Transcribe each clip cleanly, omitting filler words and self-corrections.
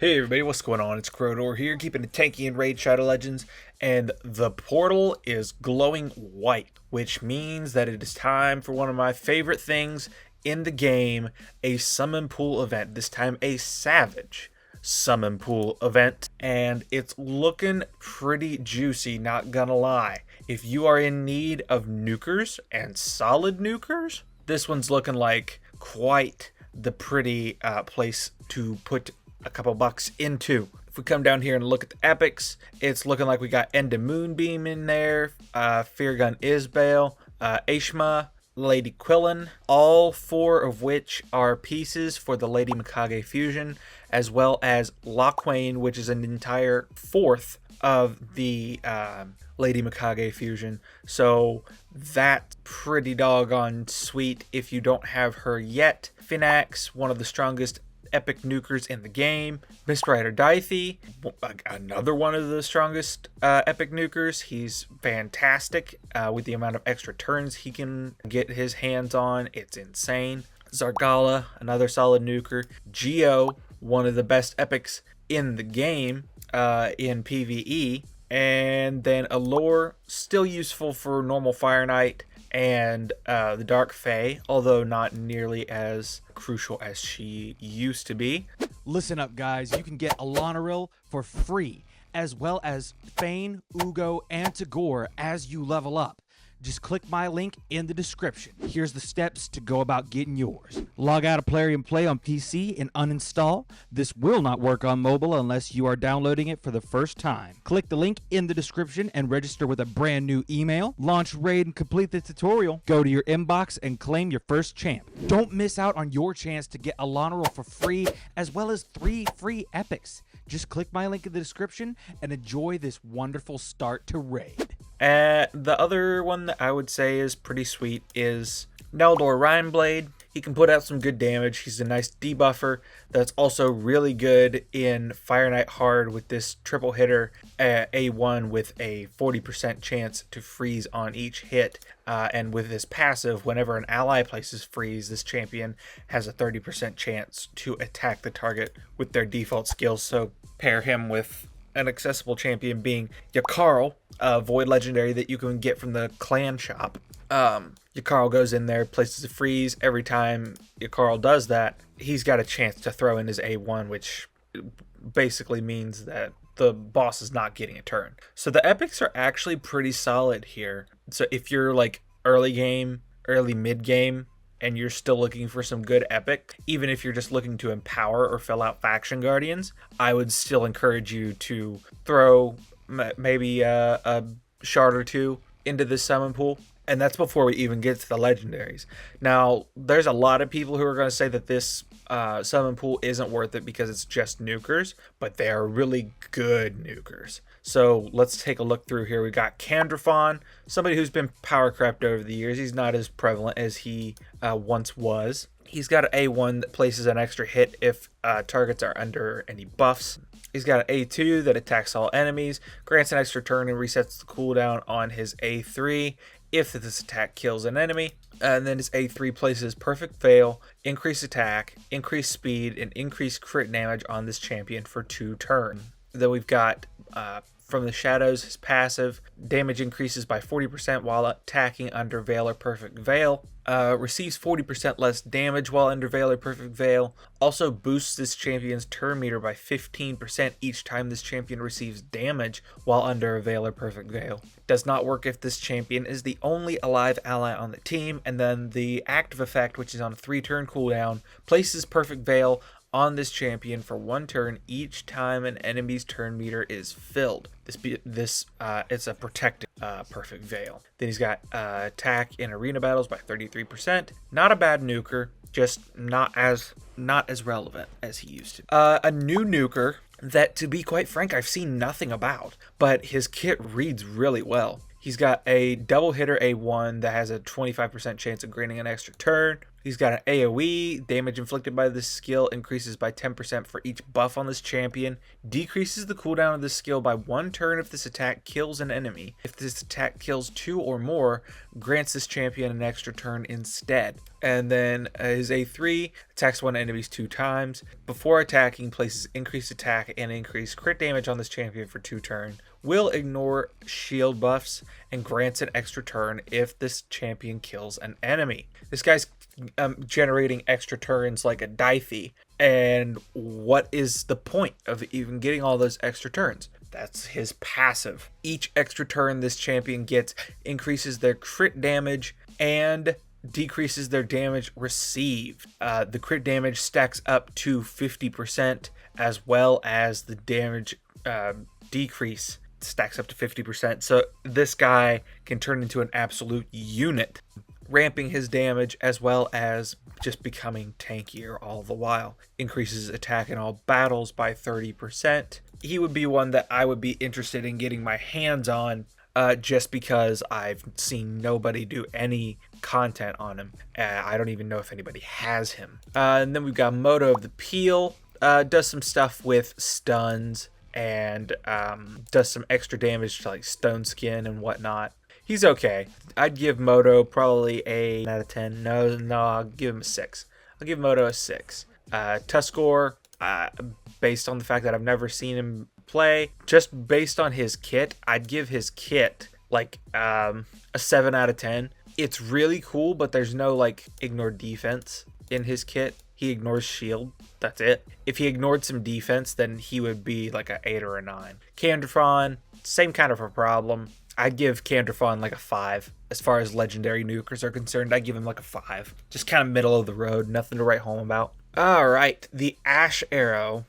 Hey everybody, what's going on? It's Crowdor here, keeping it tanky in Raid Shadow Legends, and the portal is glowing white, which means that it is time for one of my favorite things in the game, a summon pool event. This time a Savage summon pool event, and it's looking pretty juicy, not gonna lie. If you are in need of nukers and solid nukers, this one's looking like quite the pretty place to put a couple bucks into. If we come down here and look at the epics, it's looking like we got End of Moonbeam in there, Feargun Isbale, Ashma, Lady Quillen, all four of which are pieces for the Lady Mikage fusion, as well as Lockwane, which is an entire fourth of the Lady Mikage fusion. So that's pretty doggone sweet if you don't have her yet. Finax, one of the strongest epic nukers in the game. Rider Dythe, another one of the strongest epic nukers. He's fantastic with the amount of extra turns he can get his hands on. It's insane. Zargala, another solid nuker. Geo, one of the best epics in the game in PvE. And then Allure, still useful for normal Fire Knight, and the Dark Fae, although not nearly as crucial as she used to be. Listen up, guys. You can get Elenaril for free, as well as Fayne, Uugo, and Tagoar as you level up. Just click my link in the description. Here's the steps to go about getting yours. Log out of Plarium Play on PC and uninstall. This will not work on mobile unless you are downloading it for the first time. Click the link in the description and register with a brand new email. Launch Raid and complete the tutorial. Go to your inbox and claim your first champ. Don't miss out on your chance to get Elenaril for free, as well as 3 free epics. Just click my link in the description and enjoy this wonderful start to Raid. The other one that I would say is pretty sweet is Neldor Rhineblade. He can put out some good damage. He's a nice debuffer that's also really good in Fire Knight Hard with this triple hitter A1 with a 40% chance to freeze on each hit. And with his passive, whenever an ally places freeze, this champion has a 30% chance to attack the target with their default skills. So pair him with an accessible champion being Yakarl, a Void Legendary that you can get from the clan shop. Yakarl goes in there, places a freeze. Every time Yakarl does that, he's got a chance to throw in his A1, which basically means that the boss is not getting a turn. So the epics are actually pretty solid here. So if you're like early game, early mid game, and you're still looking for some good epic, even if you're just looking to empower or fill out faction guardians, I would still encourage you to throw maybe a shard or two into this summon pool. And that's before we even get to the legendaries. Now, there's a lot of people who are going to say that this summon pool isn't worth it because it's just nukers, but they are really good nukers. So let's take a look through here. We got Candrafon, somebody who's been power crept over the years. He's not as prevalent as he once was. He's got an A1 that places an extra hit if targets are under any buffs. He's got an A2 that attacks all enemies, grants an extra turn, and resets the cooldown on his A3 if this attack kills an enemy. And then his A3 places Perfect Veil, increase attack, increase speed, and increase crit damage on this champion for 2 turns. Then we've got from the Shadows, his passive, damage increases by 40% while attacking under Veil or Perfect Veil. Receives 40% less damage while under Veil or Perfect Veil. Also boosts this champion's turn meter by 15% each time this champion receives damage while under a Veil or Perfect Veil. Does not work if this champion is the only alive ally on the team. And then the active effect, which is on a 3-turn cooldown, places Perfect Veil on this champion for 1 turn each time an enemy's turn meter is filled. It's a protected Perfect Veil. Then he's got attack in arena battles by 33%. Not a bad nuker, just not as relevant as he used to. A new nuker that, to be quite frank, I've seen nothing about, but his kit reads really well. He's got a double hitter A1 that has a 25% chance of granting an extra turn. He's got an AoE. Damage inflicted by this skill increases by 10% for each buff on this champion. Decreases the cooldown of this skill by 1 turn if this attack kills an enemy. If this attack kills 2 or more, grants this champion an extra turn instead. And then his A3 attacks one enemies 2 times. Before attacking, places increased attack and increased crit damage on this champion for 2 turns. Will ignore shield buffs and grants an extra turn if this champion kills an enemy. This guy's generating extra turns like a Dythe. And what is the point of even getting all those extra turns? That's his passive. Each extra turn this champion gets increases their crit damage and decreases their damage received. The crit damage stacks up to 50%, as well as the damage decrease stacks up to 50%. So this guy can turn into an absolute unit, ramping his damage as well as just becoming tankier all the while. Increases attack in all battles by 30%. He would be one that I would be interested in getting my hands on, just because I've seen nobody do any content on him. I don't even know if anybody has him. And then we've got Moto of the Peel. Does some stuff with stuns and does some extra damage to like stone skin and whatnot. He's okay. I'd give Moto probably a 9 out of 10. No, I'll give him a 6. I'll give Moto a 6. Tagoar, based on the fact that I've never seen him play, just based on his kit, I'd give his kit like a 7 out of 10. It's really cool, but there's no like ignore defense in his kit. He ignores shield. That's it. If he ignored some defense, then he would be like an 8 or a 9. Candrafon, same kind of a problem. I'd give Candrafon like a 5. As far as legendary nukers are concerned, I'd give him like a 5. Just kind of middle of the road, nothing to write home about. Alright, the Ash Arrow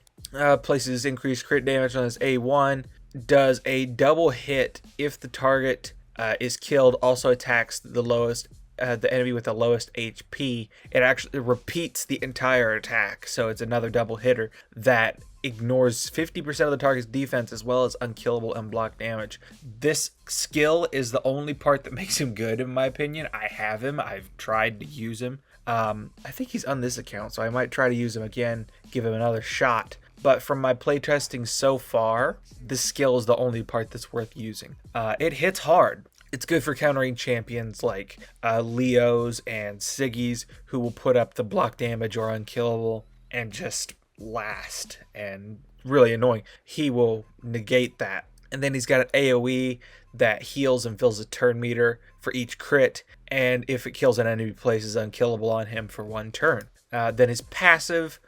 places increased crit damage on his A1, does a double hit if the target is killed, also attacks the enemy with the lowest HP. It actually repeats the entire attack, so it's another double hitter that ignores 50% of the target's defense as well as unkillable and block damage. This skill is the only part that makes him good, in my opinion. I have him. I've tried to use him. I think he's on this account, so I might try to use him again, give him another shot. But from my playtesting so far, this skill is the only part that's worth using. It hits hard. It's good for countering champions like Leos and Siggies, who will put up the block damage or unkillable and just last, and really annoying. He will negate that. And then he's got an AoE that heals and fills a turn meter for each crit, and if it kills an enemy, places unkillable on him for 1 turn. Then his passive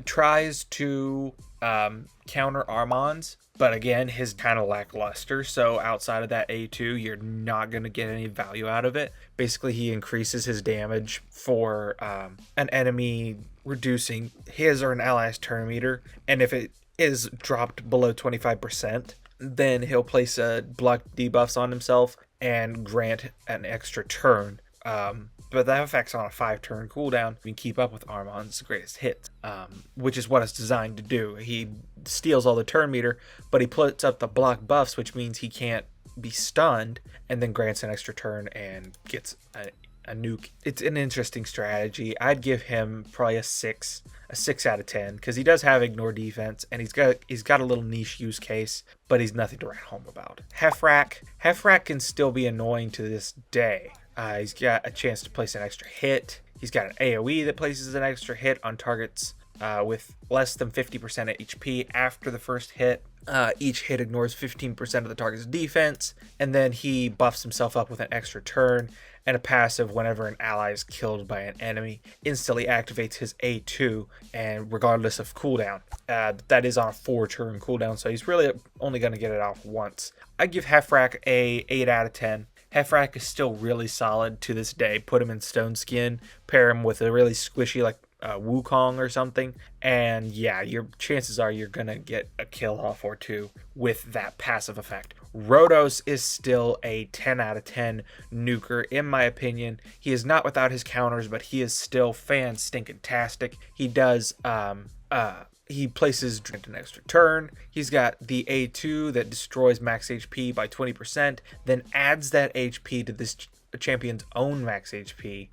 tries to counter Armand's, but again, his kind of lackluster, so outside of that A2, you're not going to get any value out of it. Basically, he increases his damage for an enemy reducing his or an ally's turn meter, and if it is dropped below 25%, then he'll place block debuffs on himself and grant an extra turn. But that affects on a 5-turn cooldown. You can keep up with Armand's greatest hits, which is what it's designed to do. He steals all the turn meter, but he puts up the block buffs, which means he can't be stunned, and then grants an extra turn and gets a nuke. It's an interesting strategy. I'd give him probably a 6 out of 10, because he does have ignore defense, and he's got a little niche use case, but he's nothing to write home about. Hefrak can still be annoying to this day. He's got a chance to place an extra hit. He's got an AoE that places an extra hit on targets with less than 50% HP after the first hit. Each hit ignores 15% of the target's defense, and then he buffs himself up with an extra turn, and a passive whenever an ally is killed by an enemy instantly activates his A2, and regardless of cooldown. That is on a 4-turn cooldown, so he's really only going to get it off once. I give Hefrak a 8 out of 10. Hefrak is still really solid to this day. Put him in Stone Skin, pair him with a really squishy like Wukong or something, and yeah, your chances are you're gonna get a kill off or 2 with that passive effect. Rhodos is still a 10 out of 10 nuker in my opinion. He is not without his counters, but he is still fan-stinkin-tastic. He does he places an extra turn. He's got the A2 that destroys max HP by 20%, then adds that HP to this champion's own max HP.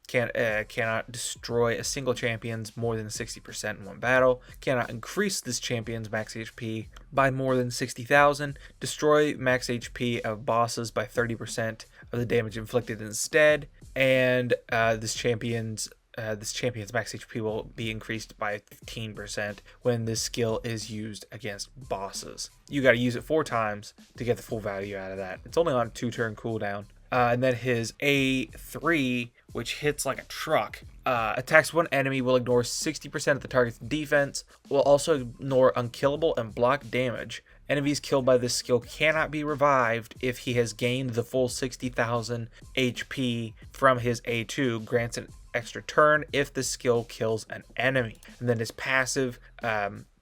Cannot destroy a single champion's more than 60% in one battle. Cannot increase this champion's max HP by more than 60,000. Destroy max HP of bosses by 30% of the damage inflicted instead. And this champion's max HP will be increased by 15% when this skill is used against bosses. You got to use it 4 times to get the full value out of that. It's only on a 2-turn cooldown. And then his A3, which hits like a truck, attacks one enemy, will ignore 60% of the target's defense, will also ignore unkillable and block damage. Enemies killed by this skill cannot be revived if he has gained the full 60,000 HP from his A2, grants an extra turn if the skill kills an enemy. And then his passive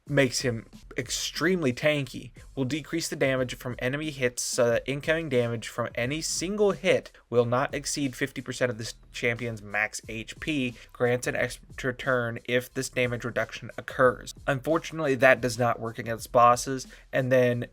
makes him extremely tanky, will decrease the damage from enemy hits so that incoming damage from any single hit will not exceed 50% of this champion's max HP, grants an extra turn if this damage reduction occurs. Unfortunately, that does not work against bosses, and then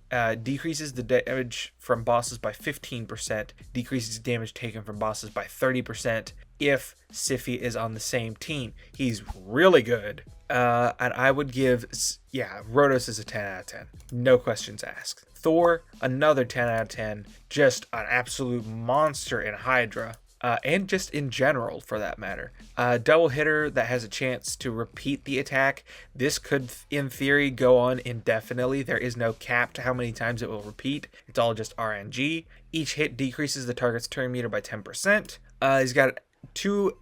decreases the damage from bosses by 15%, decreases damage taken from bosses by 30% if Siphi is on the same team. He's really good. And I would give, Rhodos is a 10 out of 10. No questions asked. Thor, another 10 out of 10. Just an absolute monster in Hydra. And just in general, for that matter. Double hitter that has a chance to repeat the attack. This could, in theory, go on indefinitely. There is no cap to how many times it will repeat. It's all just RNG. Each hit decreases the target's turn meter by 10%. He's got two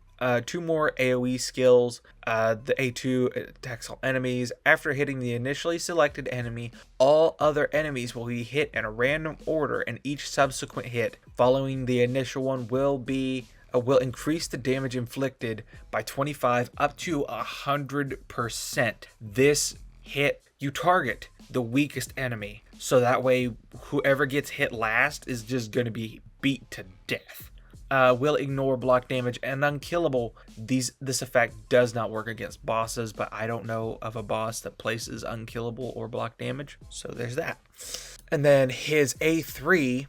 more AoE skills. The A2 attacks all enemies. After hitting the initially selected enemy, all other enemies will be hit in a random order, and each subsequent hit following the initial one will increase the damage inflicted by 25 up to 100%. This hit, you target the weakest enemy, so that way whoever gets hit last is just going to be beat to death. Will ignore block damage and unkillable. This effect does not work against bosses, but I don't know of a boss that places unkillable or block damage, so there's that. And then his A3,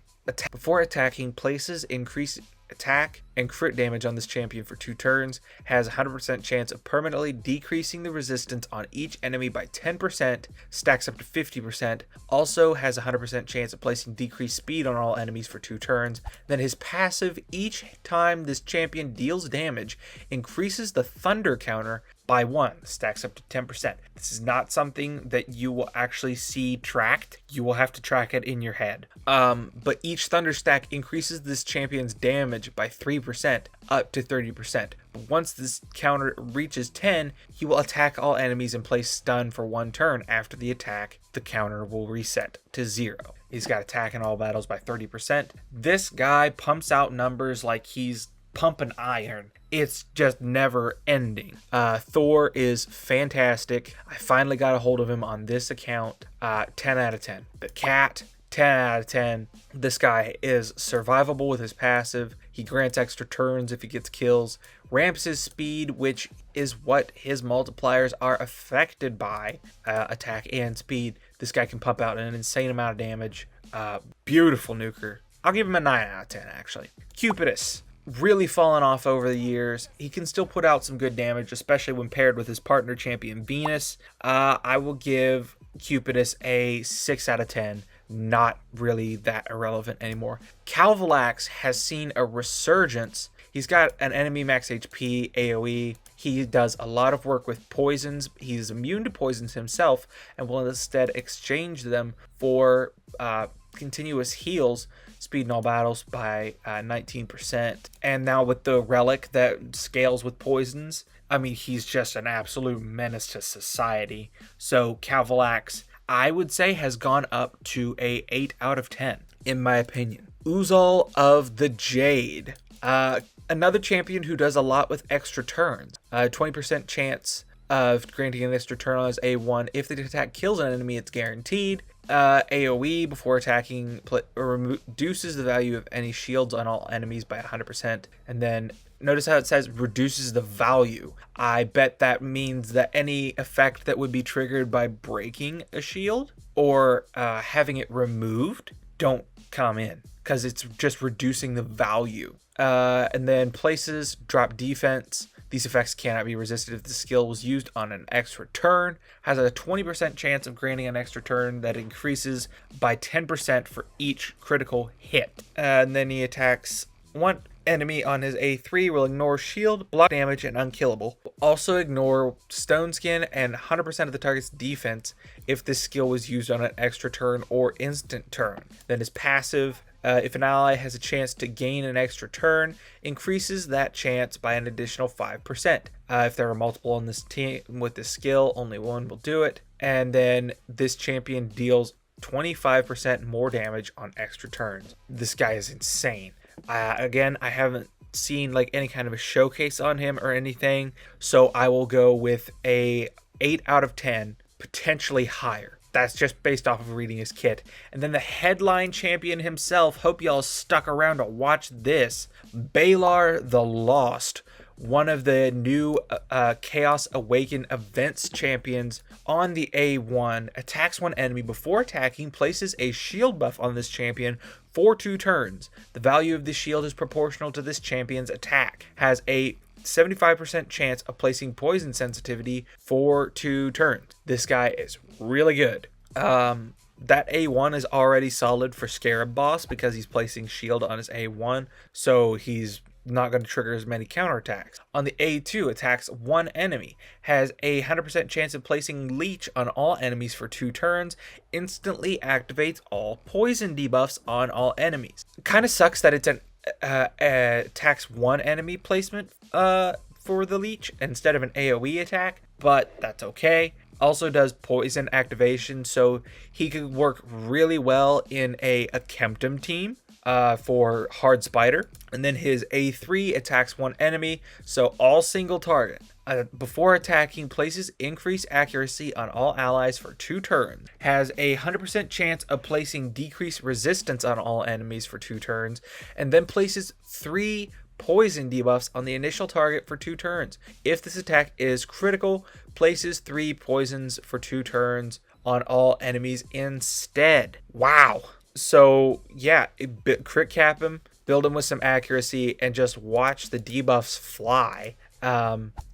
before attacking, places increase attack and crit damage on this champion for 2 turns, has a 100% chance of permanently decreasing the resistance on each enemy by 10%, stacks up to 50%, also has a 100% chance of placing decreased speed on all enemies for 2 turns. Then his passive, each time this champion deals damage, increases the thunder counter by 1, stacks up to 10%. This is not something that you will actually see tracked. You will have to track it in your head. But each thunder stack increases this champion's damage by 3% up to 30%. Once this counter reaches 10, he will attack all enemies and place stun for 1 turn. After the attack, the counter will reset to 0. He's got attack in all battles by 30%. This guy pumps out numbers like he's pumping iron. It's just never ending. Thor is fantastic. I finally got a hold of him on this account. 10 out of 10. The cat, 10 out of 10. This guy is survivable with his passive. He grants extra turns if he gets kills. Ramps his speed, which is what his multipliers are affected by, attack and speed. This guy can pump out an insane amount of damage. Beautiful nuker. I'll give him a 9 out of 10, actually. Cupidus. Really fallen off over the years. He can still put out some good damage, especially when paired with his partner champion Venus. I will give Cupidus a 6 out of 10. Not really that irrelevant anymore. Calvalax has seen a resurgence. He's got an enemy max HP AoE. He does a lot of work with poisons. He's immune to poisons himself and will instead exchange them for continuous heals, speed in all battles by 19%. And now with the relic that scales with poisons, I mean, he's just an absolute menace to society. So Calvalax, I would say, has gone up to a 8 out of 10, in my opinion. Uzal of the Jade. Another champion who does a lot with extra turns. 20% chance of granting an extra turn on his A1. If the attack kills an enemy, it's guaranteed. AoE before attacking reduces the value of any shields on all enemies by 100%. And then notice how it says reduces the value. I bet that means that any effect that would be triggered by breaking a shield or having it removed don't come in because it's just reducing the value. And then places, drop defense. These effects cannot be resisted if the skill was used on an extra turn. Has a 20% chance of granting an extra turn that increases by 10% for each critical hit. And then he attacks one enemy on his A3, will ignore shield, block damage, and unkillable. Will also ignore stone skin and 100% of the target's defense if this skill was used on an extra turn or instant turn. Then his passive, if an ally has a chance to gain an extra turn, increases that chance by an additional 5%. If there are multiple on this team with this skill, only one will do it. And then this champion deals 25% more damage on extra turns. This guy is insane. Again, I haven't seen like any kind of a showcase on him or anything, so I will go with a 8 out of 10, potentially higher. That's just based off of reading his kit. And then the headline champion himself, hope y'all stuck around to watch this, Balar the Lost, one of the new Chaos Awaken events champions on the A1, attacks one enemy before attacking, places a shield buff on this champion for 2 turns. The value of the shield is proportional to this champion's attack. Has a 75% chance of placing poison sensitivity for 2 turns. This guy is really good. That A1 is already solid for Scarab Boss because he's placing shield on his A1, so he's not going to trigger as many counterattacks. On the A2, attacks one enemy, has a 100% chance of placing Leech on all enemies for 2 turns, instantly activates all poison debuffs on all enemies. Kind of sucks that it's an attacks one enemy placement for the Leech instead of an AoE attack, but that's okay. Also does poison activation, so he could work really well in a Kemptum team for Hard Spider. And then his A3 attacks one enemy, so all single target. Before attacking, places increased accuracy on all allies for 2 turns. Has a 100% chance of placing decreased resistance on all enemies for 2 turns. And then places 3 poison debuffs on the initial target for 2 turns. If this attack is critical, places 3 poisons for 2 turns on all enemies instead. Wow. So yeah, crit cap him, build him with some accuracy, and just watch the debuffs fly.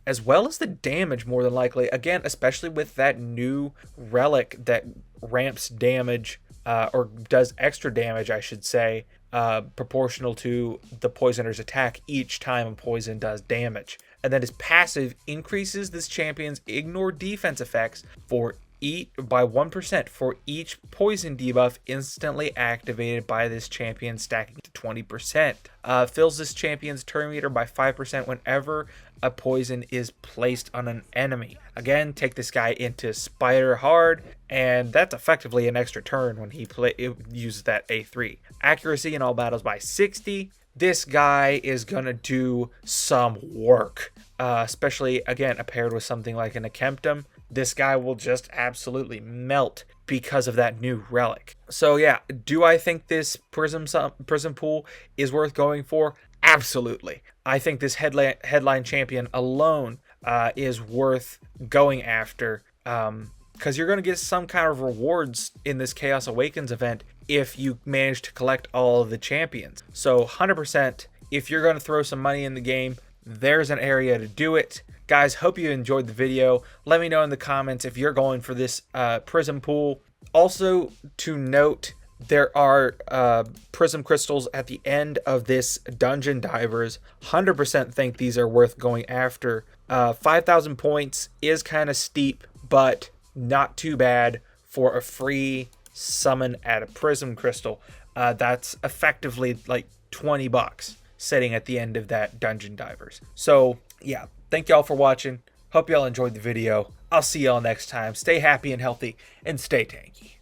As well as the damage, more than likely. Again, especially with that new relic that ramps damage, or does extra damage, I should say, proportional to the poisoner's attack each time a poison does damage. And then his passive increases this champion's ignore defense effects by 1% for each poison debuff instantly activated by this champion, stacking to 20%. Fills this champion's turn meter by 5% whenever a poison is placed on an enemy. Again, take this guy into Spider hard, and that's effectively an extra turn when he uses that A3. Accuracy in all battles by 60. This guy is gonna do some work, especially again paired with something like an Akemptum. This guy will just absolutely melt because of that new relic. So yeah, do I think this Prism pool is worth going for? Absolutely. I think this headline champion alone is worth going after, because you're going to get some kind of rewards in this Chaos Awakens event if you manage to collect all of the champions. So 100%, if you're going to throw some money in the game, there's an area to do it. Guys, hope you enjoyed the video. Let me know in the comments if you're going for this Prism pool. Also to note, there are Prism crystals at the end of this Dungeon Divers. 100% think these are worth going after. 5,000 points is kind of steep, but not too bad for a free summon at a Prism crystal. That's effectively like $20 sitting at the end of that Dungeon Divers. So yeah, thank y'all for watching. Hope y'all enjoyed the video. I'll see y'all next time. Stay happy and healthy, and stay tanky.